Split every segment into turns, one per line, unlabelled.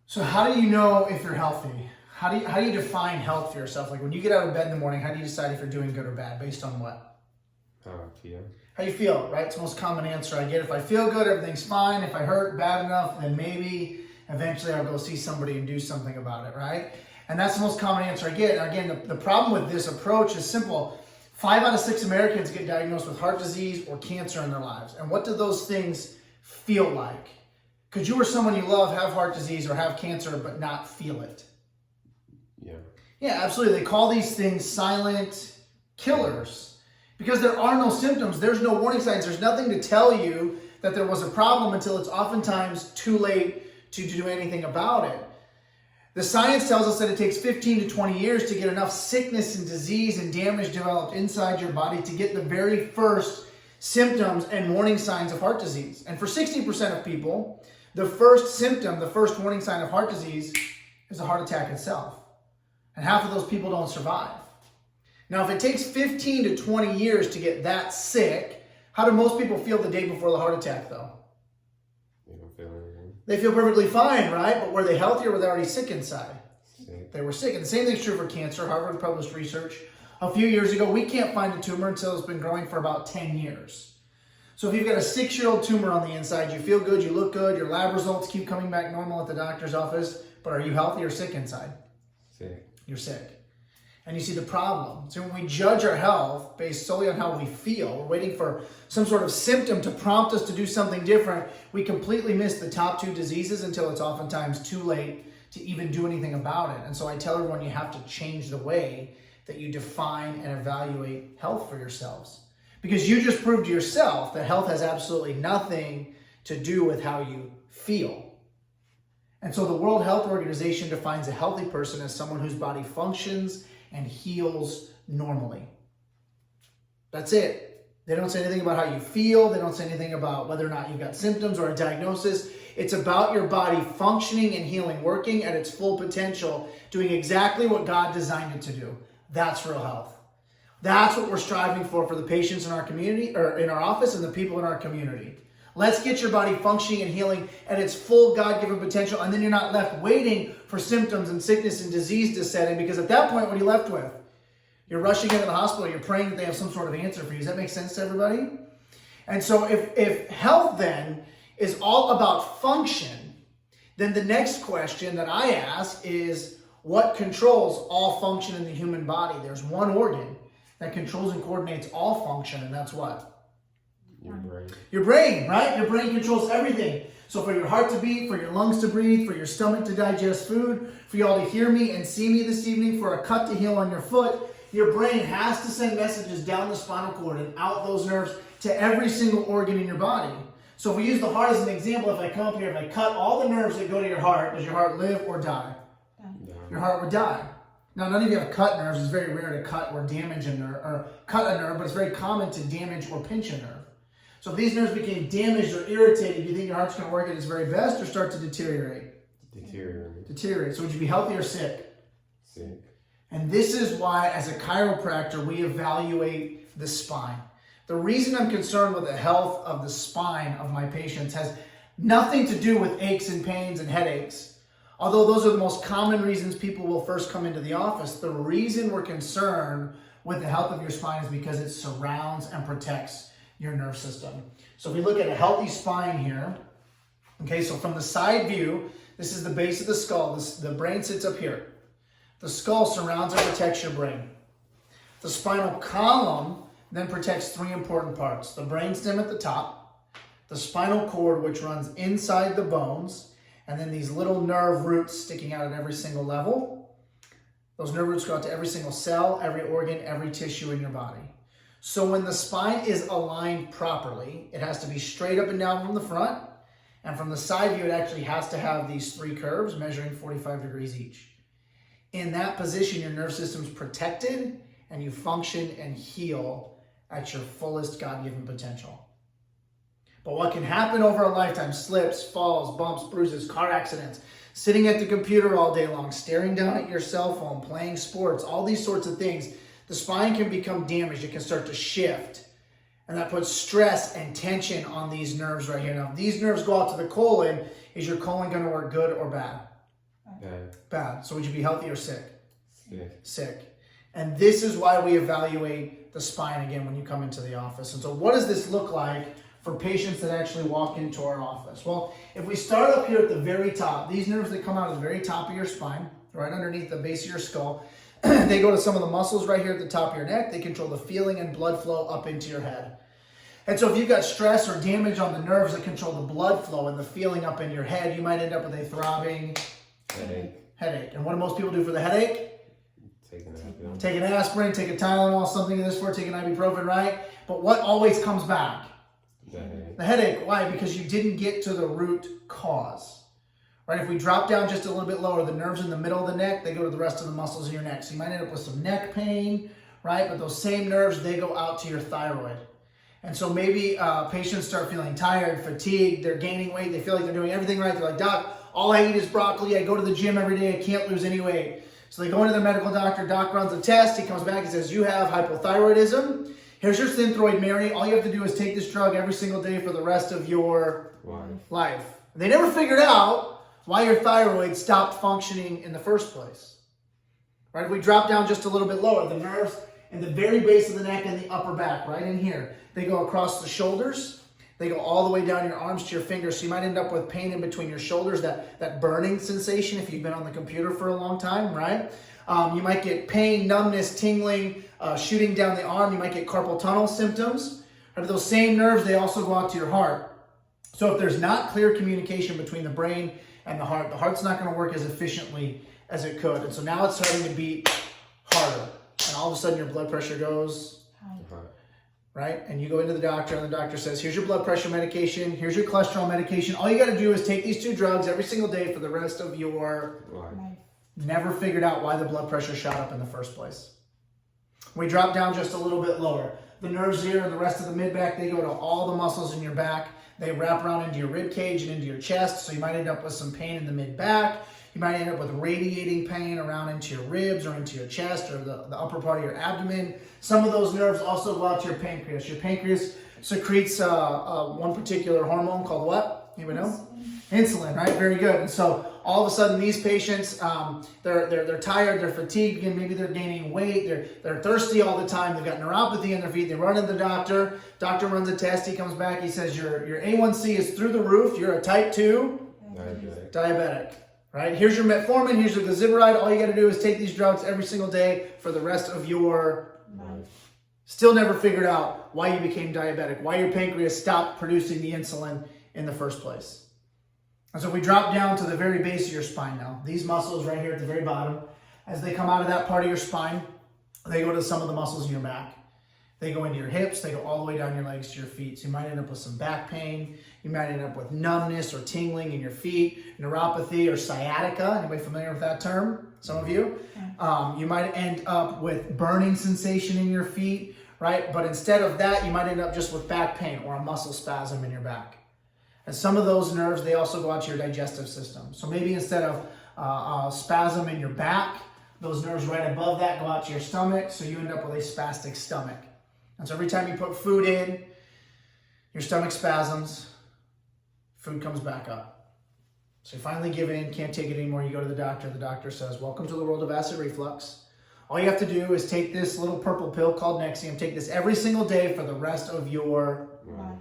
So how do you know if you're healthy? How do you define health for yourself? Like when you get out of bed in the morning, how do you decide if you're doing good or bad? Based on what?
How I feel.
How you feel, right? It's the most common answer I get. If I feel good, everything's fine. If I hurt bad enough, then maybe eventually I'll go see somebody and do something about it, right? And that's the most common answer I get. And again, the problem with this approach is simple. 5 out of 6 Americans get diagnosed with heart disease or cancer in their lives. And what do those things feel like? Could you or someone you love have heart disease or have cancer but not feel it?
Yeah.
Yeah, absolutely. They call these things silent killers because there are no symptoms. There's no warning signs. There's nothing to tell you that there was a problem until it's oftentimes too late to do anything about it. The science tells us that it takes 15 to 20 years to get enough sickness and disease and damage developed inside your body to get the very first symptoms and warning signs of heart disease. And for 60% of people, the first symptom, the first warning sign of heart disease is a heart attack itself. And half of those people don't survive. Now, if it takes 15 to 20 years to get that sick, how do most people feel the day before the heart attack, though?
They don't feel anything.
They feel perfectly fine, right? But were they healthy or were they already sick inside?
Sick.
They were sick. And the same thing's true for cancer. Harvard published research a few years ago. We can't find a tumor until it's been growing for about 10 years. So if you've got a 6-year-old tumor on the inside, you feel good, you look good, your lab results keep coming back normal at the doctor's office, but are you healthy or sick inside?
Sick.
You're sick. And you see the problem. So when we judge our health based solely on how we feel, we're waiting for some sort of symptom to prompt us to do something different, we completely miss the top 2 diseases until it's oftentimes too late to even do anything about it. And so I tell everyone you have to change the way that you define and evaluate health for yourselves. Because you just proved to yourself that health has absolutely nothing to do with how you feel. And so the World Health Organization defines a healthy person as someone whose body functions and heals normally. That's it. They don't say anything about how you feel. They don't say anything about whether or not you've got symptoms or a diagnosis. It's about your body functioning and healing, working at its full potential, doing exactly what God designed it to do. That's real health. That's what we're striving for the patients in our community, or in our office, and the people in our community. Let's get your body functioning and healing at its full God-given potential, and then you're not left waiting for symptoms and sickness and disease to set in, because at that point, what are you left with? You're rushing into the hospital, you're praying that they have some sort of answer for you. Does that make sense to everybody? And so if health then is all about function, then the next question that I ask is, what controls all function in the human body? There's one organ that controls and coordinates all function, and that's what?
Your brain.
Your brain, right? Your brain controls everything. So for your heart to beat, for your lungs to breathe, for your stomach to digest food, for you all to hear me and see me this evening, for a cut to heal on your foot, your brain has to send messages down the spinal cord and out those nerves to every single organ in your body. So if we use the heart as an example, if I come up here, if I cut all the nerves that go to your heart, does your heart live or die?
No.
Your heart would die. Now, none of you have cut nerves. It's very rare to cut or damage a nerve, or cut a nerve, but it's very common to damage or pinch a nerve. So if these nerves became damaged or irritated, do you think your heart's going to work at its very best or start to deteriorate? Deteriorate. So would you be healthy or sick?
Sick.
And this is why, as a chiropractor, we evaluate the spine. The reason I'm concerned with the health of the spine of my patients has nothing to do with aches and pains and headaches. Although those are the most common reasons people will first come into the office, the reason we're concerned with the health of your spine is because it surrounds and protects your nerve system. So if we look at a healthy spine here, okay, so from the side view, this is the base of the skull. The brain sits up here. The skull surrounds and protects your brain. The spinal column then protects 3 important parts. The brainstem at the top, the spinal cord, which runs inside the bones, and then these little nerve roots sticking out at every single level. Those nerve roots go out to every single cell, every organ, every tissue in your body. So when the spine is aligned properly, it has to be straight up and down from the front. And from the side view, it actually has to have these 3 curves measuring 45 degrees each. In that position, your nerve system's protected and you function and heal at your fullest God-given potential. But what can happen over a lifetime, slips, falls, bumps, bruises, car accidents, sitting at the computer all day long, staring down at your cell phone, playing sports, all these sorts of things, the spine can become damaged. It can start to shift. And that puts stress and tension on these nerves right here. Now, if these nerves go out to the colon, is your colon going to work good or bad?
Bad.
Bad. So would you be healthy or sick?
Sick.
Sick. And this is why we evaluate the spine again when you come into the office. And so what does this look like for patients that actually walk into our office? Well, if we start up here at the very top, these nerves that come out of the very top of your spine, right underneath the base of your skull, they go to some of the muscles right here at the top of your neck. They control the feeling and blood flow up into your head. And so if you've got stress or damage on the nerves that control the blood flow and the feeling up in your head, you might end up with a throbbing headache. And what do most people do for the headache? Take an aspirin, take a Tylenol, something of this sort, take an ibuprofen, right? But what always comes back? The headache. Why? Because you didn't get to the root cause. Right? If we drop down just a little bit lower, the nerves in the middle of the neck, they go to the rest of the muscles in your neck. So you might end up with some neck pain, right? But those same nerves, they go out to your thyroid. And so maybe patients start feeling tired, fatigued, they're gaining weight, they feel like they're doing everything right. They're like, doc, all I eat is broccoli, I go to the gym every day, I can't lose any weight. So they go into their medical doctor, doc runs a test, he comes back and says, you have hypothyroidism. Here's your Synthroid Mary. All you have to do is take this drug every single day for the rest of your life. They never figured out why your thyroid stopped functioning in the first place. Right? If we drop down just a little bit lower, the nerves in the very base of the neck and the upper back, right in here, they go across the shoulders. They go all the way down your arms to your fingers. So you might end up with pain in between your shoulders, that burning sensation if you've been on the computer for a long time, right? You might get pain, numbness, tingling, shooting down the arm. You might get carpal tunnel symptoms. Right? Those same nerves, they also go out to your heart. So if there's not clear communication between the brain and the heart's not going to work as efficiently as it could. And so now it's starting to beat harder. And all of a sudden your blood pressure goes high. Right? And you go into the doctor and the doctor says, here's your blood pressure medication, here's your cholesterol medication. All you got to do is take these 2 drugs every single day for the rest of your life. Never figured out why the blood pressure shot up in the first place. We drop down just a little bit lower. The nerves here and the rest of the mid-back, they go to all the muscles in your back. They wrap around into your rib cage and into your chest. So you might end up with some pain in the mid-back. You might end up with radiating pain around into your ribs or into your chest or the upper part of your abdomen. Some of those nerves also go out to your pancreas. Your pancreas secretes one particular hormone called what? Anybody know? Insulin, right? Very good. And so all of a sudden these patients, they're tired, they're fatigued, and maybe they're gaining weight, they're thirsty all the time, they've got neuropathy in their feet, they run to the doctor runs a test, he comes back, he says your A1C is through the roof, you're a type 2 diabetic. Right? Here's your metformin, here's your glycerin. All you got to do is take these drugs every single day for the rest of your life. Still never figured out why you became diabetic, why your pancreas stopped producing the insulin in the first place. And so we drop down to the very base of your spine now. These muscles right here at the very bottom, as they come out of that part of your spine, they go to some of the muscles in your back. They go into your hips, they go all the way down your legs to your feet. So you might end up with some back pain. You might end up with numbness or tingling in your feet, neuropathy or sciatica. Anybody familiar with that term? Some of you. You might end up with burning sensation in your feet, right? But instead of that, you might end up just with back pain or a muscle spasm in your back. And some of those nerves, they also go out to your digestive system. So maybe instead of spasm in your back, those nerves right above that go out to your stomach. So you end up with a spastic stomach. And so every time you put food in, your stomach spasms, food comes back up. So you finally give in, can't take it anymore, you go to the doctor says, welcome to the world of acid reflux. All you have to do is take this little purple pill called Nexium, take this every single day for the rest of your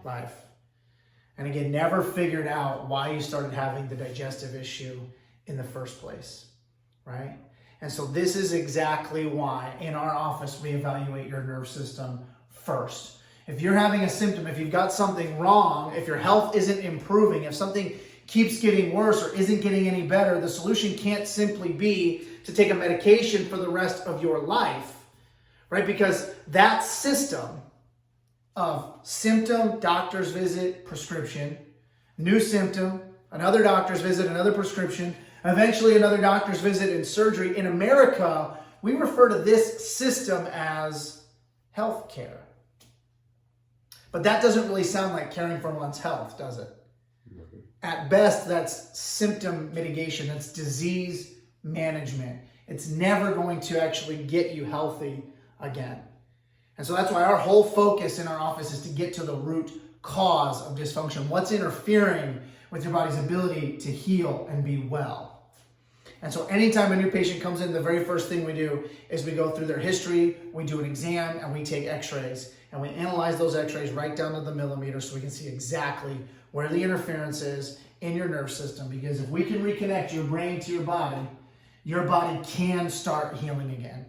life. And again, never figured out why you started having the digestive issue in the first place, right? And so this is exactly why in our office we evaluate your nerve system first. If you're having a symptom, if you've got something wrong, if your health isn't improving, if something keeps getting worse or isn't getting any better, the solution can't simply be to take a medication for the rest of your life, right? Because that system of symptom, doctor's visit, prescription, new symptom, another doctor's visit, another prescription, eventually another doctor's visit and surgery. In America, we refer to this system as healthcare. But that doesn't really sound like caring for one's health, does it? At best, that's symptom mitigation. That's disease management. It's never going to actually get you healthy again. And so that's why our whole focus in our office is to get to the root cause of dysfunction. What's interfering with your body's ability to heal and be well? And so anytime a new patient comes in, the very first thing we do is we go through their history, we do an exam, and we take x-rays. And we analyze those x-rays right down to the millimeter so we can see exactly where the interference is in your nerve system. Because if we can reconnect your brain to your body can start healing again.